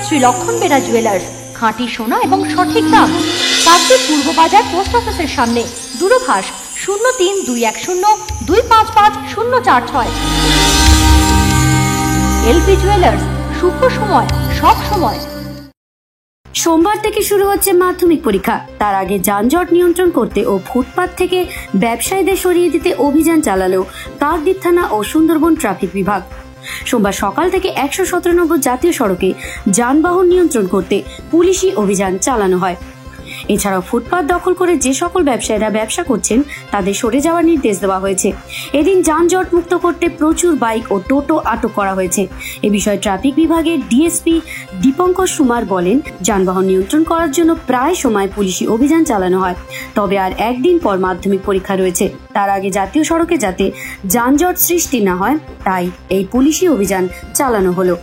শ্রী লক্ষণ বেরা জুয়েলার্স, খাঁটি সোনা এবং সঠিক দাম। কাকদ্বীপ পূর্ব বাজার পোস্ট অফিসের সামনে, দূরভাষ 032102555046। এলপি জুয়েলার্স, শুভ সময় সব সময়। সোমবার থেকে শুরু হচ্ছে মাধ্যমিক পরীক্ষা। তার আগে যানজট নিয়ন্ত্রণ করতে ও ফুটপাত থেকে ব্যবসায়ীদের সরিয়ে দিতে অভিযান চালালো কাকদ্বীপ থানা ও সুন্দরবন ট্রাফিক বিভাগ। সোমবার সকাল থেকে 117 নম্বর জাতীয় সড়কে যানবাহন নিয়ন্ত্রণ করতে পুলিশি অভিযান চালানো হয়। এছাড়াও ফুটপাত দখল করে যে সকল ব্যবসায়ীরা ব্যবসা করছেন তাদের সরে যাওয়ার নির্দেশ দেওয়া হয়েছে। এদিন যানজট মুক্ত করতে প্রচুর বাইক ও টোটো আটক করা হয়েছে। এ বিষয়ে ট্রাফিক বিভাগের ডিএসপি দীপঙ্কর সুমার বলেন, যানবাহন নিয়ন্ত্রণ করার জন্য প্রায় সময় পুলিশি অভিযান চালানো হয়। তবে আর একদিন পর মাধ্যমিক পরীক্ষা রয়েছে, তার আগে জাতীয় সড়কে যাতে যানজট সৃষ্টি না হয় তাই এই পুলিশি অভিযান চালানো হলো।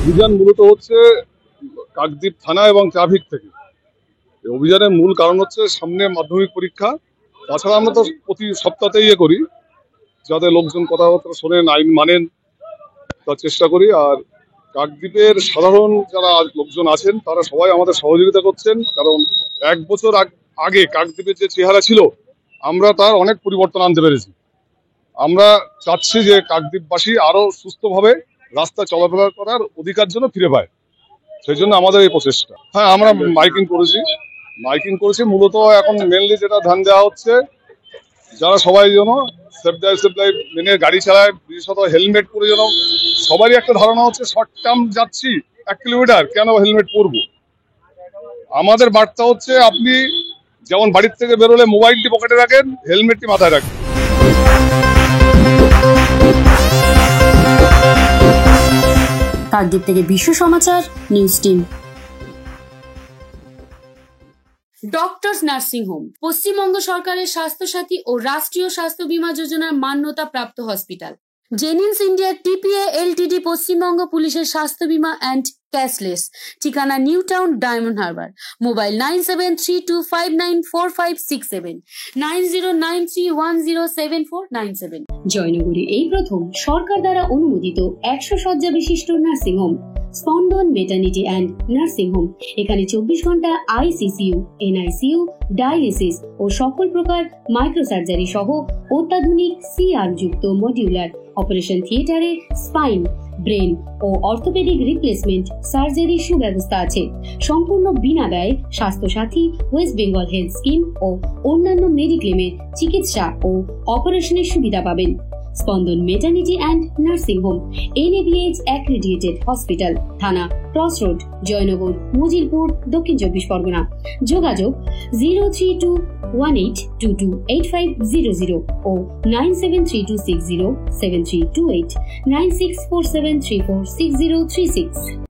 অভিযান মূলত হচ্ছে কাকদ্বীপ থানা এবং ট্রাফিক থেকে। অভিযানের মূল কারণ হচ্ছে সামনে মাধ্যমিক পরীক্ষা। তাছাড়া আমরা তো প্রতি সপ্তাহতেই করি, যাতে লোকজন কথাবার্তা শোনেন, আইন মানেন, তার চেষ্টা করি। আর কাকদ্বীপের সাধারণ যারা লোকজন আছেন তারা সবাই আমাদের সহযোগিতা করছেন, কারণ 1 বছর আগে কাকদ্বীপের যে চেহারা ছিল আমরা তার অনেক পরিবর্তন আনতে পেরেছি। আমরা চাচ্ছি যে কাকদ্বীপবাসী আরো সুস্থভাবে রাস্তা চলাফেরা করার অধিকার জন্য ফিরে পায়, সেই জন্য আমাদের এই প্রচেষ্টা। হ্যাঁ, আমরা মাইকিং করেছি মূলত এখন মেনলি যেটা ধ্যান দেওয়া হচ্ছে যারা সবাই যেন সেফ ড্রাইভ মেনে গাড়ি চালায়, বিশেষত হেলমেট পরে। যেন সবারই একটা ধারণা হচ্ছে শর্ট টার্ম যাচ্ছি 1 কিলোমিটার, কেন হেলমেট পরবো। আমাদের বার্তা হচ্ছে আপনি যেমন বাড়ির থেকে বেরোলে মোবাইলটি পকেটে রাখেন, হেলমেটটি মাথায় রাখেন। কাকদ্বীপ থেকে Biswa Samachar news team. Doctors nursing home Paschimbanga সরকারের স্বাস্থ্যসাথী ও রাষ্ট্রীয় স্বাস্থ্য বীমা যোজনার মান্যতা প্রাপ্ত hospital. Genins India TPA LTD Paschimbanga পুলিশের স্বাস্থ্য বীমা অ্যান্ড ক্যাশলেস। ঠিকানা New Town, Diamond Harbour. Mobile 9732594567, 9093107497। জয়নগরে এই প্রথম সরকার দ্বারা অনুমোদিত 100 শয্যা বিশিষ্ট nursing home Spandan maternity and nursing home. এখানে 24 ঘন্টা আইসিসিইউ, এনআইসিইউ, ডায়ালিসিস ও সকল প্রকার মাইক্রোসার্জারি সহ অত্যাধুনিক সিআর যুক্ত মডিউলার অপারেশন থিয়েটারে স্পাইন, ব্রেন ও অর্থোপেডিক রিপ্লেসমেন্ট সার্জারি সুব্যবস্থা আছে। সম্পূর্ণ বিনা ব্যয় Swasthyasathi, West Bengal health scheme ও অন্যান্য মেডিক্লেমের চিকিৎসা ও অপারেশনের সুবিধা পাবেন। Spandan maternity and nursing home NABH accredited hospital, Thana cross road, Jaynagar, Majilpur, Dakshin 24 Pargana. যোগাযোগ 0321822850 ও 9732607328, 9647346036।